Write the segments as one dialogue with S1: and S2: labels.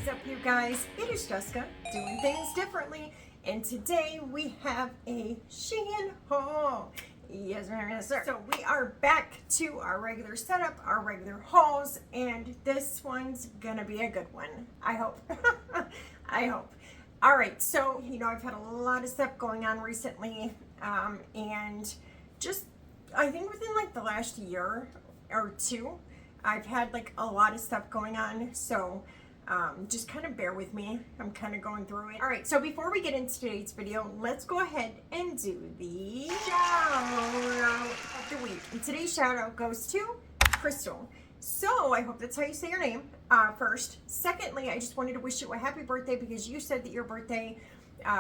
S1: is up, you guys? It is Jessica doing things differently, and today we have a Shein haul. Yes, ma'am, yes, sir. So we are back to our regular setup, our regular hauls, and this one's gonna be a good one. I hope. I hope. All right, so you know I've had a lot of stuff going on recently, and just I think within like the last year or two, I've had like a lot of stuff going on. So just kind of bear with me. I'm kind of going through it. All right, so before we get into today's video, let's go ahead and do the shout out of the week. And today's shout out goes to Crystal. So I hope that's how you say your name first. Secondly, I just wanted to wish you a happy birthday because you said that your birthday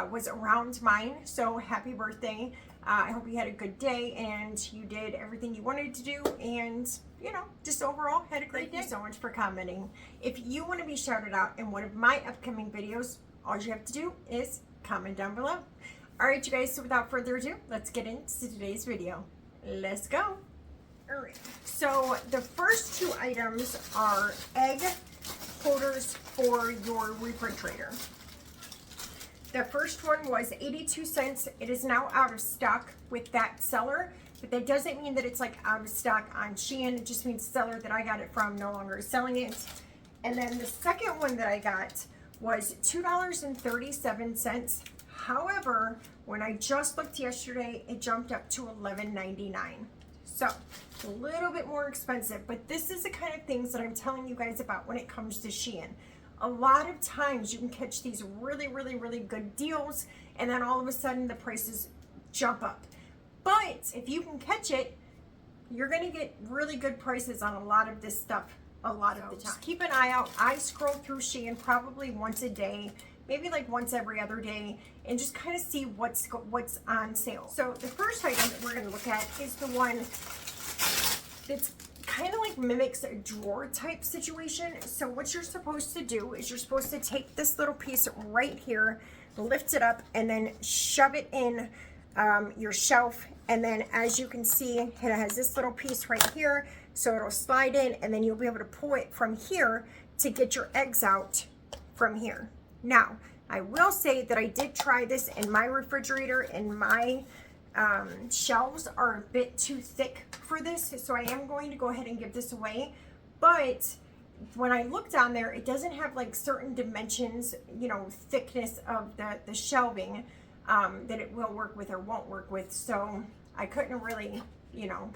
S1: was around mine. So happy birthday. I hope you had a good day and you did everything you wanted to do, and you know, just overall had a great day. Thank you so much for commenting. If you want to be shouted out in one of my upcoming videos, all you have to do is comment down below. All right, you guys, so without further ado, let's get into today's video. Let's go. All right, so the first two items are egg holders for your refrigerator. The first one was 82 cents. It is now out of stock with that seller, but that doesn't mean that it's like out of stock on Shein. It just means the seller that I got it from no longer is selling it. And then the second one that I got was $2.37. However, when I just looked yesterday, it jumped up to $11.99. So a little bit more expensive, but this is the kind of things that I'm telling you guys about when it comes to Shein. A lot of times you can catch these really, really, really good deals, and then all of a sudden the prices jump up. But if you can catch it, you're gonna get really good prices on a lot of this stuff a lot of the time. Just keep an eye out. I scroll through Shein probably once a day, maybe like once every other day, and just kind of see what's on sale. So the first item that we're gonna look at is the one that's kind of like mimics a drawer type situation. So what you're supposed to do is you're supposed to take this little piece right here, lift it up, and then shove it in your shelf. And then as you can see, it has this little piece right here, so it'll slide in, and then you'll be able to pull it from here to get your eggs out from here. Now, I will say that I did try this in my refrigerator, and my shelves are a bit too thick for this, so I am going to go ahead and give this away. But when I looked on there, it doesn't have like certain dimensions, you know, thickness of the shelving that it will work with or won't work with. So I couldn't really, you know,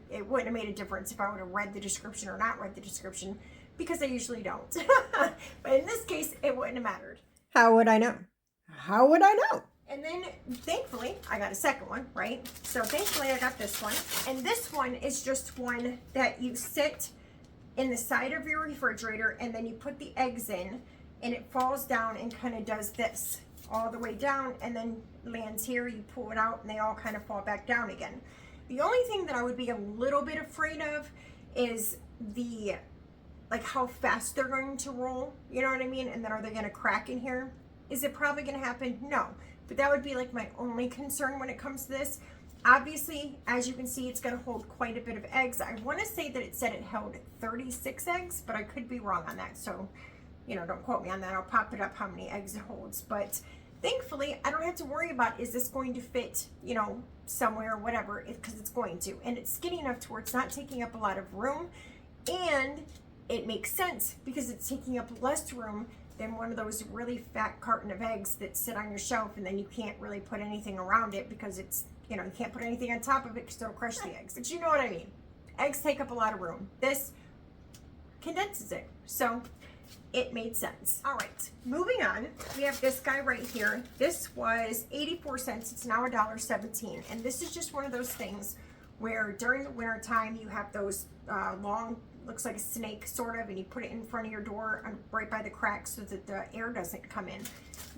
S1: it wouldn't have made a difference if I would have read the description or not read the description, because I usually don't. But in this case, it wouldn't have mattered. How would I know? How would I know? And then thankfully I got a second one, right? So thankfully I got this one, and this one is just one that you sit in the side of your refrigerator, and then you put the eggs in, and it falls down and kind of does this all the way down, and then lands here. You pull it out and they all kind of fall back down again. The only thing that I would be a little bit afraid of is the, like, how fast they're going to roll, you know what I mean? And then are they going to crack in here? Is it probably going to happen? No. But that would be like my only concern when it comes to this. Obviously, as you can see, it's going to hold quite a bit of eggs. I want to say that it said it held 36 eggs, but I could be wrong on that. So, you know, don't quote me on that. I'll pop it up how many eggs it holds. But thankfully, I don't have to worry about, is this going to fit, you know, somewhere or whatever, because it's going to. And it's skinny enough to where it's not taking up a lot of room. And it makes sense because it's taking up less room than one of those really fat carton of eggs that sit on your shelf, and then you can't really put anything around it because it's, you know, you can't put anything on top of it because it'll crush the eggs. But you know what I mean. Eggs take up a lot of room. This condenses it. So it made sense. All right, moving on. We have this guy right here. This was 84 cents. It's now $1.17. And this is just one of those things where during the winter time you have those long, looks like a snake sort of, and you put it in front of your door right by the crack so that the air doesn't come in.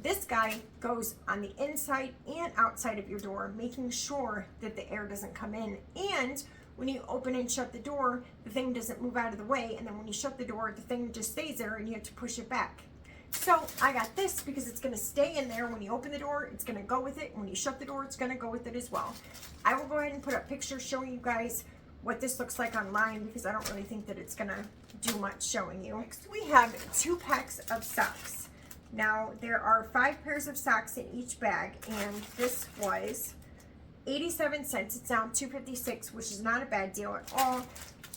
S1: This guy goes on the inside and outside of your door, making sure that the air doesn't come in. And when you open and shut the door, the thing doesn't move out of the way, and then when you shut the door, the thing just stays there and you have to push it back. So I got this because it's going to stay in there. When you open the door, it's going to go with it. When you shut the door, it's going to go with it as well. I will go ahead and put up pictures showing you guys what this looks like online because I don't really think that it's gonna do much showing you. Next we have 2 packs of socks. Now there are 5 pairs of socks in each bag, and this was 87 cents. It's down $2.56, which is not a bad deal at all.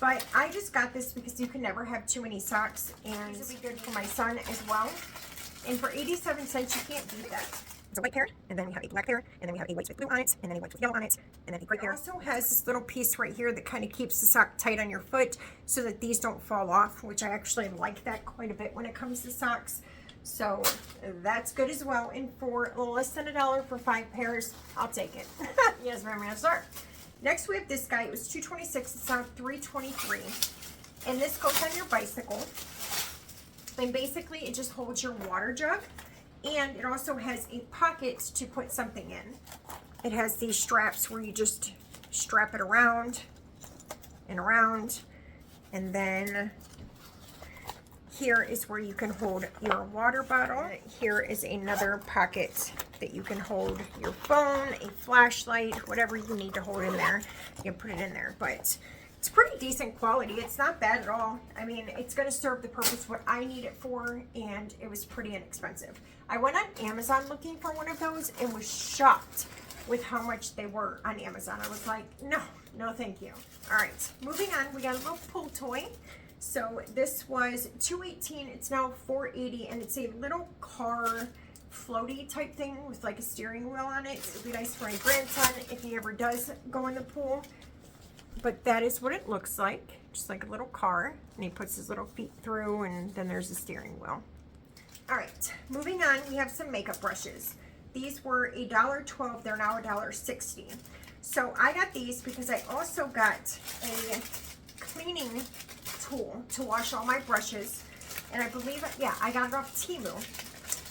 S1: But I just got this because you can never have too many socks, and this will be good for my son as well. And for 87 cents, you can't beat that. It's a white pair, and then we have a black pair, and then we have a white with blue on it, and then a white with yellow on it, and then a gray pair. It also has this little piece right here that kind of keeps the sock tight on your foot so that these don't fall off, which I actually like that quite a bit when it comes to socks. So that's good as well. And for less than $1 for 5 pairs, I'll take it. Yes, ma'am, yes, sir. Next we have this guy. It was $2.26. It's now $3.23. And this goes on your bicycle. And basically it just holds your water jug. And it also has a pocket to put something in. It has these straps where you just strap it around and around. And then here is where you can hold your water bottle. Here is another pocket that you can hold your phone, a flashlight, whatever you need to hold in there. You can put it in there, but it's pretty decent quality. It's not bad at all. I mean, it's going to serve the purpose what I need it for, and it was pretty inexpensive. I went on Amazon looking for one of those and was shocked with how much they were on Amazon. I was like, no thank you. All right, moving on, we got a little pull toy. So this was $2.18, it's now $4.80, and it's a little car floaty type thing with like a steering wheel on it. It would be nice for my grandson if he ever does go in the pool. But that is what it looks like, just like a little car, and he puts his little feet through, and then there's a steering wheel. All right, moving on, we have some makeup brushes. These were $1.12, they're now $1.60. So I got these because I also got a cleaning tool to wash all my brushes, and I believe, yeah, I got it off Temu.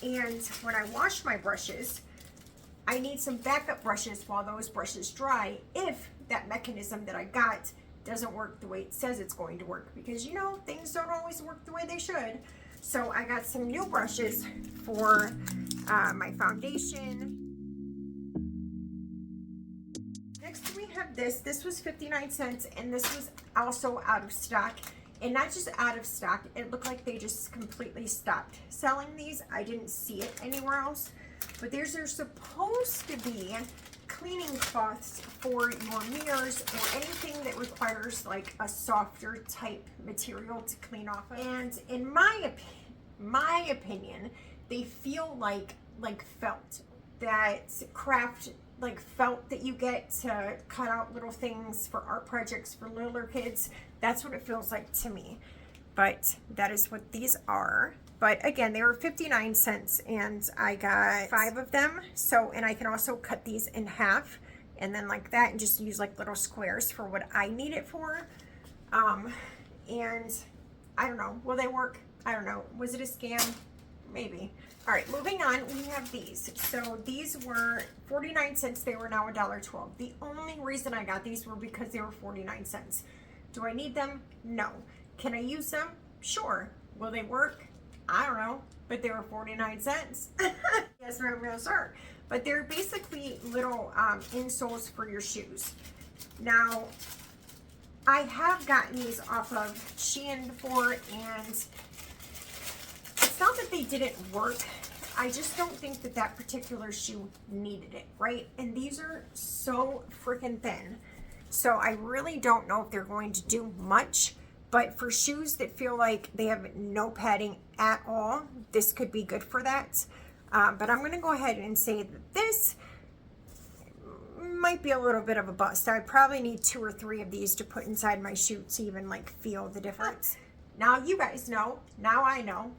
S1: And when I wash my brushes, I need some backup brushes while those brushes dry if that mechanism that I got doesn't work the way it says it's going to work, because you know, things don't always work the way they should. So I got some new brushes for my foundation. Next we have this. This was 59 cents, and this was also out of stock. And not just out of stock, it looked like they just completely stopped selling these. I didn't see it anywhere else. But these are supposed to be cleaning cloths for your mirrors or anything that requires like a softer type material to clean off of. And in my opinion, they feel like felt. That craft like felt that you get to cut out little things for art projects for littler kids. That's what it feels like to me. But that is what these are. But again, they were 59 cents, and I got 5 of them. So, and I can also cut these in half and then like that and just use like little squares for what I need it for. And I don't know, will they work? I don't know. Was it a scam? Maybe. All right, moving on, we have these. So these were 49 cents. They were now $1.12. The only reason I got these were because they were 49 cents. Do I need them? No. Can I use them? Sure. Will they work? I don't know, but they were 49 cents. Yes, ma'am, no, sir. But they're basically little insoles for your shoes. Now, I have gotten these off of Shein before, and it's not that they didn't work. I just don't think that that particular shoe needed it, right? And these are so freaking thin. So I really don't know if they're going to do much. But for shoes that feel like they have no padding at all, this could be good for that. But I'm going to go ahead and say that this might be a little bit of a bust. I probably need 2 or 3 of these to put inside my shoe to even like feel the difference. Now you guys know, now I know.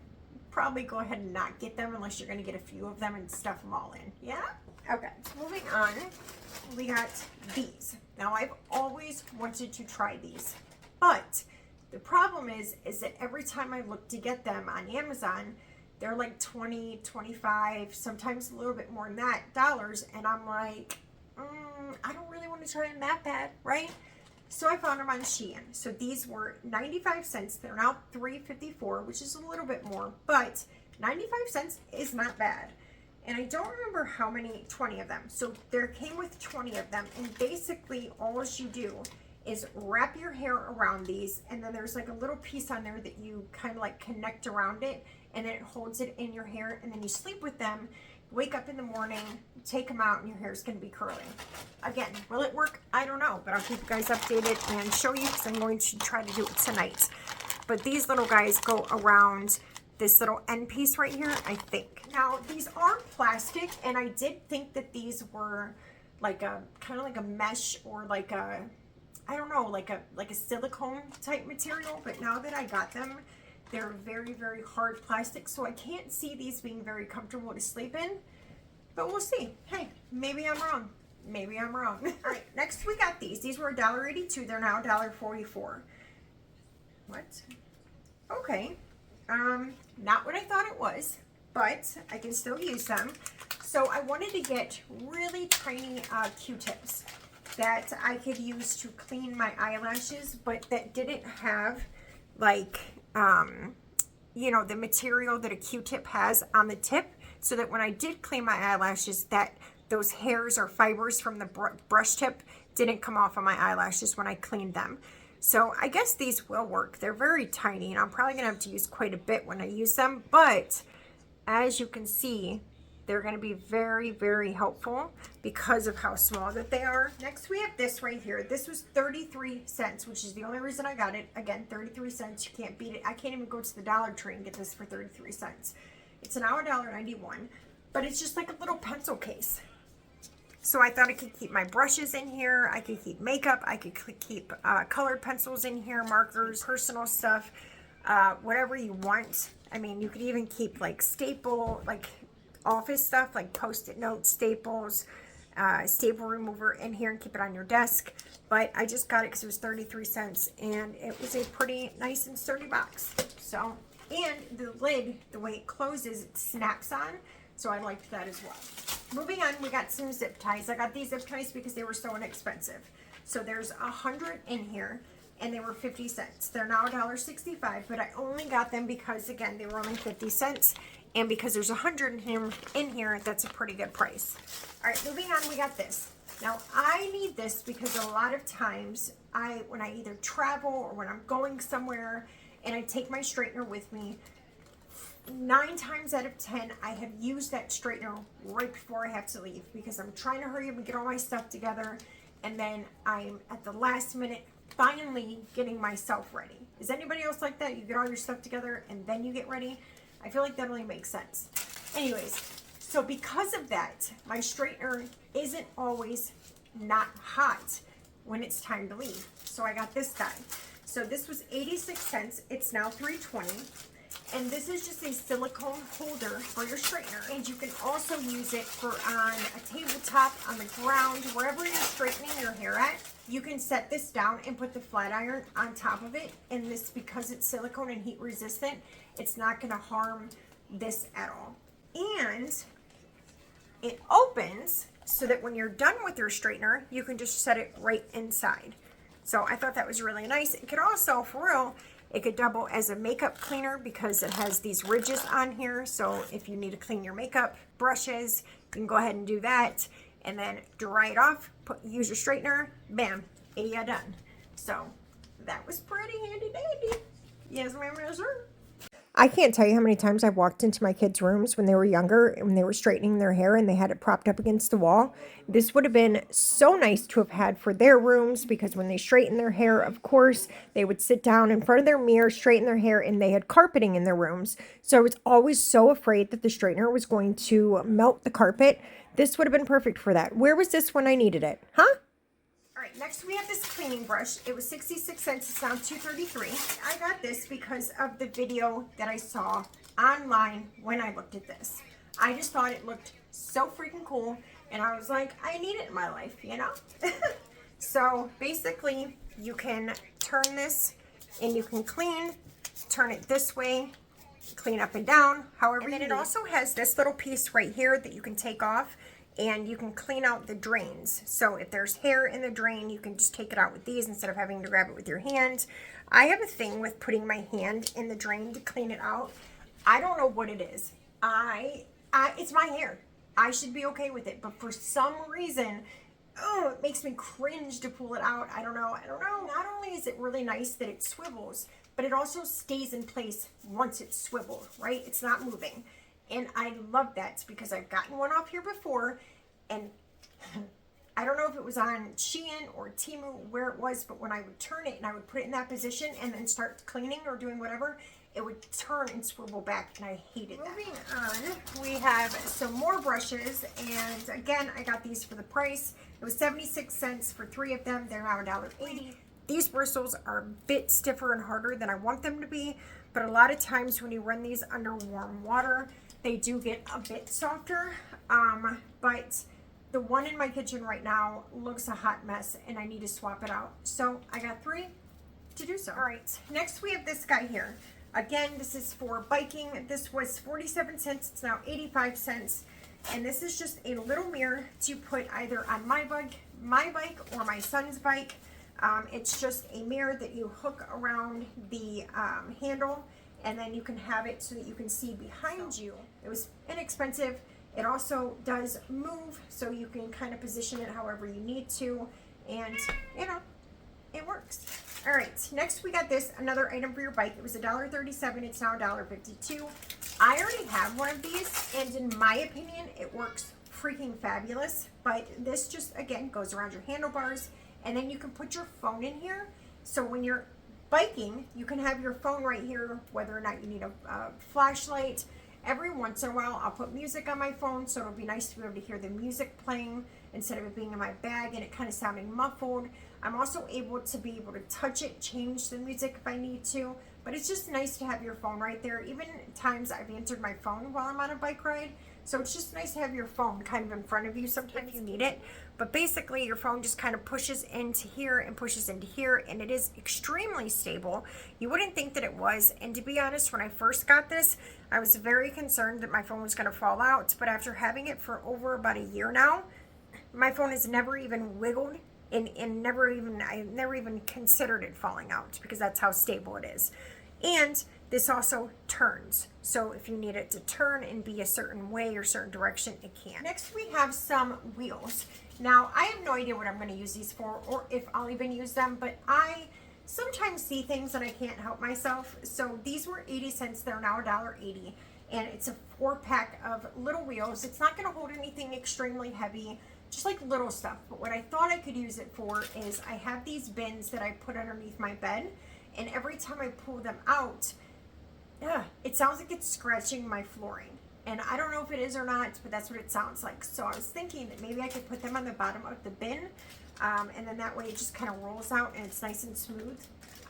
S1: Probably go ahead and not get them unless you're going to get a few of them and stuff them all in. Yeah? Okay, moving on, we got these. Now I've always wanted to try these, but the problem is that every time I look to get them on Amazon, they're like 20, 25, sometimes a little bit more than that dollars. And I'm like, I don't really want to try them that bad, right? So I found them on Shein. So these were 95 cents. They're now $3.54, which is a little bit more, but 95 cents is not bad. And I don't remember how many, 20 of them. So there came with 20 of them. And basically all you do is wrap your hair around these, and then there's like a little piece on there that you kind of like connect around it, and then it holds it in your hair, and then you sleep with them, wake up in the morning, take them out, and your hair is going to be curly. Again, will it work? I don't know, but I'll keep you guys updated and show you, because I'm going to try to do it tonight. But these little guys go around this little end piece right here, I think. Now, these are plastic, and I did think that these were like a kind of like a mesh, or like a, I don't know, like a silicone type material, but now that I got them, they're very, very hard plastic, so I can't see these being very comfortable to sleep in, but we'll see. Hey, maybe I'm wrong. Maybe I'm wrong. All right, next we got these. These were $1.82. They're now $1.44. What? Okay. Not what I thought it was, but I can still use them. So I wanted to get really tiny Q-tips that I could use to clean my eyelashes, but that didn't have like, you know, the material that a Q-tip has on the tip, so that when I did clean my eyelashes, that those hairs or fibers from the brush tip didn't come off of my eyelashes when I cleaned them. So I guess these will work. They're very tiny, and I'm probably gonna have to use quite a bit when I use them, but as you can see, they're going to be very, very helpful because of how small that they are. Next, we have this right here. This was 33 cents, which is the only reason I got it. Again, 33 cents. You can't beat it. I can't even go to the Dollar Tree and get this for 33 cents. It's now $1.91, but it's just like a little pencil case. So I thought I could keep my brushes in here. I could keep makeup. I could keep colored pencils in here, markers, personal stuff, whatever you want. I mean, you could even keep like office stuff, like Post-it notes, staples, staple remover in here, and keep it on your desk. But I just got it because it was 33 cents, and it was a pretty nice and sturdy box. So, and the lid, the way it closes, it snaps on, so I liked that as well. Moving on, we got some zip ties. I got these zip ties because they were so inexpensive. So there's 100 in here, and they were 50 cents. They're now $1.65, but I only got them because, again, they were only 50 cents. And because there's 100 in here, that's a pretty good price. All right, moving on, we got this. Now, I need this because a lot of times, when I either travel or when I'm going somewhere and I take my straightener with me, 9 times out of 10, I have used that straightener right before I have to leave, because I'm trying to hurry up and get all my stuff together, and then I'm at the last minute finally getting myself ready. Is anybody else like that? You get all your stuff together and then you get ready? I feel like that only makes sense. Anyways, so because of that, my straightener isn't always not hot when it's time to leave. So I got this guy. So this was 86 cents. It's now $3.20. And this is just a silicone holder for your straightener. And you can also use it for on a tabletop, on the ground, wherever you're straightening your hair at. You can set this down and put the flat iron on top of it. And this, because it's silicone and heat resistant, it's not going to harm this at all. And it opens so that when you're done with your straightener, you can just set it right inside. So I thought that was really nice. It could also, for real, it could double as a makeup cleaner because it has these ridges on here. So if you need to clean your makeup brushes, you can go ahead and do that. And then dry it off, use your straightener, bam, ya done. So that was pretty handy dandy. Yes, ma'am, yes, sir. I can't tell you how many times I've walked into my kids' rooms when they were younger and when they were straightening their hair and they had it propped up against the wall. This would have been so nice to have had for their rooms, because when they straighten their hair, of course, they would sit down in front of their mirror, straighten their hair, and they had carpeting in their rooms. So I was always so afraid that the straightener was going to melt the carpet. This would have been perfect for that. Where was this when I needed it? Huh? All right, next we have this cleaning brush. It was 66 cents. It's now $2.33. I got this because of the video that I saw online when I looked at this. I just thought it looked so freaking cool, and I was like, I need it in my life, you know? So basically, you can turn this and you can turn it this way, clean up and down, however you need. And it also has this little piece right here that you can take off, and you can clean out the drains. So if there's hair in the drain, you can just take it out with these instead of having to grab it with your hand. I have a thing with putting my hand in the drain to clean it out. I don't know what it is. It's my hair. I should be okay with it. But for some reason, oh, it makes me cringe to pull it out. I don't know. Not only is it really nice that it swivels, but it also stays in place once it's swiveled, right? It's not moving. And I love that because I've gotten one off here before, and I don't know if it was on Shein or Temu where it was, but when I would turn it and I would put it in that position and then start cleaning or doing whatever, it would turn and swivel back, and I hated that. Moving on, we have some more brushes, and again, I got these for the price. It was 76 cents for 3 of them. They're now $1.80. These bristles are a bit stiffer and harder than I want them to be, but a lot of times when you run these under warm water, they do get a bit softer, but the one in my kitchen right now looks a hot mess, and I need to swap it out. So I got 3 to do so. All right, next we have this guy here. Again, this is for biking. This was 47 cents. It's now 85 cents. And this is just a little mirror to put either on my bike or my son's bike. It's just a mirror that you hook around the handle, and then you can have it so that you can see behind you. It was inexpensive. It also does move, so you can kind of position it however you need to, and you know, it works. All right, next we got this, another item for your bike. It was $1.37, it's now $1.52. I already have one of these, and in my opinion, it works freaking fabulous. But this just, again, goes around your handlebars, and then you can put your phone in here. So when you're biking, you can have your phone right here, whether or not you need a flashlight. Every once in a while, I'll put music on my phone, so it'll be nice to be able to hear the music playing instead of it being in my bag and it kind of sounding muffled. I'm also able to touch it, change the music if I need to, but it's just nice to have your phone right there. Even times I've answered my phone while I'm on a bike ride, so it's just nice to have your phone kind of in front of you sometimes you need it. But basically, your phone just kind of pushes into here and pushes into here, and it is extremely stable. You wouldn't think that it was, and to be honest, when I first got this, I was very concerned that my phone was going to fall out, but after having it for over about a year now, my phone has never even wiggled, and I never even considered it falling out because that's how stable it is. And this also turns, so if you need it to turn and be a certain way or certain direction, it can. Next we have some wheels. Now I have no idea what I'm going to use these for or if I'll even use them, but I sometimes see things and I can't help myself. So these were 80 cents, they're now $1.80, and it's a 4-pack of little wheels. It's not going to hold anything extremely heavy, just like little stuff. But what I thought I could use it for is I have these bins that I put underneath my bed, and every time I pull them out, it sounds like it's scratching my flooring. And I don't know if it is or not, but that's what it sounds like. So I was thinking that maybe I could put them on the bottom of the bin, and then that way it just kind of rolls out and it's nice and smooth.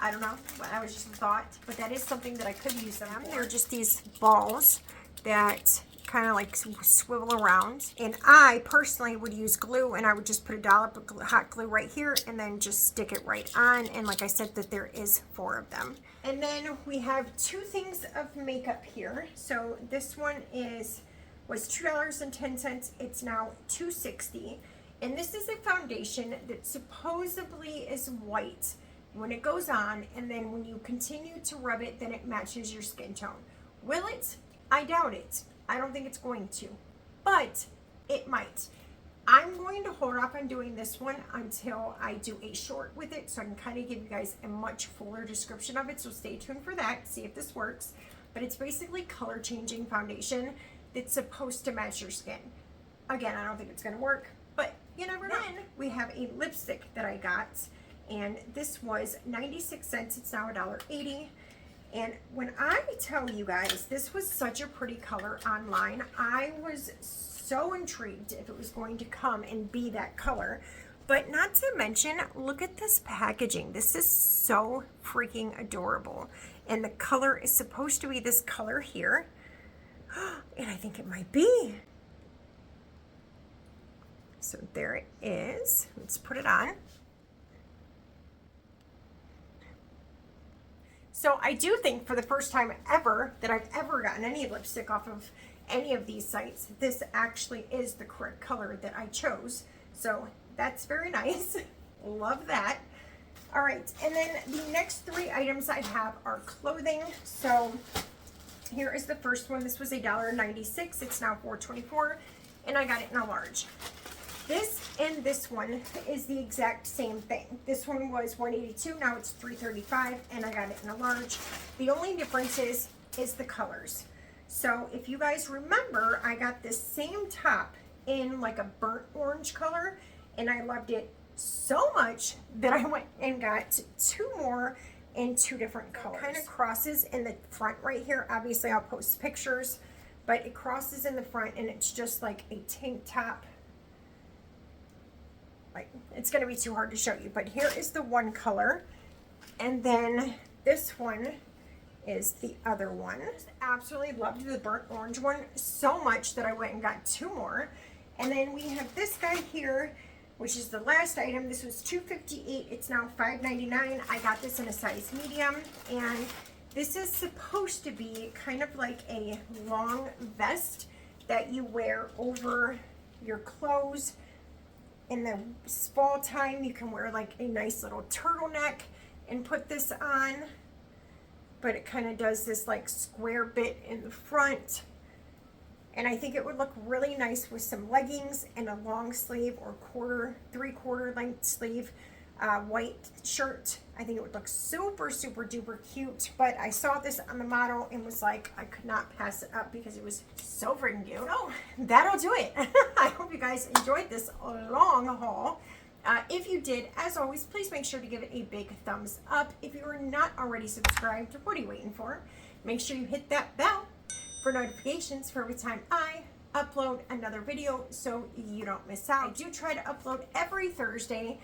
S1: I don't know, but that was just a thought. But that is something that I could use them for. They're just these balls that kind of like swivel around, and I personally would use glue, and I would just put a dollop of hot glue right here and then just stick it right on. And like I said, that there is 4 of them. And then we have 2 things of makeup here. So this one was $2.10. It's now $2.60, and this is a foundation that supposedly is white when it goes on, and then when you continue to rub it, then it matches your skin tone. Will it? I doubt it. I don't think it's going to, but it might. I'm going to hold off on doing this one until I do a short with it, so I can kind of give you guys a much fuller description of it, so stay tuned for that, see if this works. But it's basically color changing foundation that's supposed to match your skin. Again, I don't think it's going to work, but you never know. Then we have a lipstick that I got, and this was 96 cents. It's now $1.80. And when I tell you guys, this was such a pretty color online, I was so intrigued if it was going to come and be that color. But not to mention, look at this packaging. This is so freaking adorable. And the color is supposed to be this color here. And I think it might be. So there it is. Let's put it on. So I do think for the first time ever that I've ever gotten any lipstick off of any of these sites, this actually is the correct color that I chose. So that's very nice. Love that. All right, and then the next 3 items I have are clothing. So here is the first one. This was $1.96. It's now $4.24, and I got it in a large. This And this one is the exact same thing. This one was $182, now it's $335, and I got it in a large. The only difference is the colors. So if you guys remember, I got this same top in like a burnt orange color, and I loved it so much that I went and got two more in two different colors. It kind of crosses in the front right here. Obviously I'll post pictures, but it crosses in the front and it's just like a tank top. Like, it's going to be too hard to show you, but here is the one color, and then this one is the other one. I absolutely loved the burnt orange one so much that I went and got two more. And then we have this guy here, which is the last item. This was $258. It's now $5.99. I got this in a size medium, and this is supposed to be kind of like a long vest that you wear over your clothes. In the fall time, you can wear like a nice little turtleneck and put this on, but it kind of does this like square bit in the front. And I think it would look really nice with some leggings and a long sleeve or three-quarter length sleeve white shirt. I think it would look super, super duper cute. But I saw this on the model and was like, I could not pass it up because it was so freaking cute. So that'll do it. I hope you guys enjoyed this long haul. If you did, as always, please make sure to give it a big thumbs up. If you are not already subscribed, what are you waiting for? Make sure you hit that bell for notifications for every time I upload another video so you don't miss out. I do try to upload every Thursday.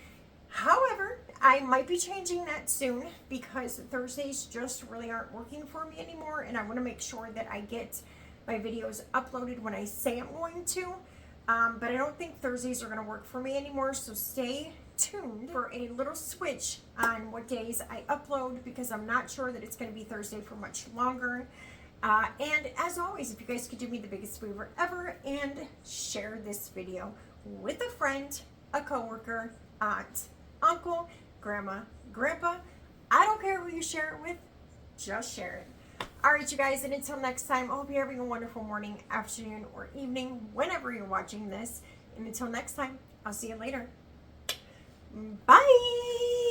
S1: However, I might be changing that soon because Thursdays just really aren't working for me anymore, and I want to make sure that I get my videos uploaded when I say I'm going to. But I don't think Thursdays are going to work for me anymore, so stay tuned for a little switch on what days I upload, because I'm not sure that it's going to be Thursday for much longer. And as always, if you guys could do me the biggest favor ever and share this video with a friend, a coworker, aunt, uncle, grandma, grandpa, I don't care who you share it with, just share it. Alright you guys, and until next time, I hope you're having a wonderful morning, afternoon, or evening, whenever you're watching this. And until next time, I'll see you later. Bye!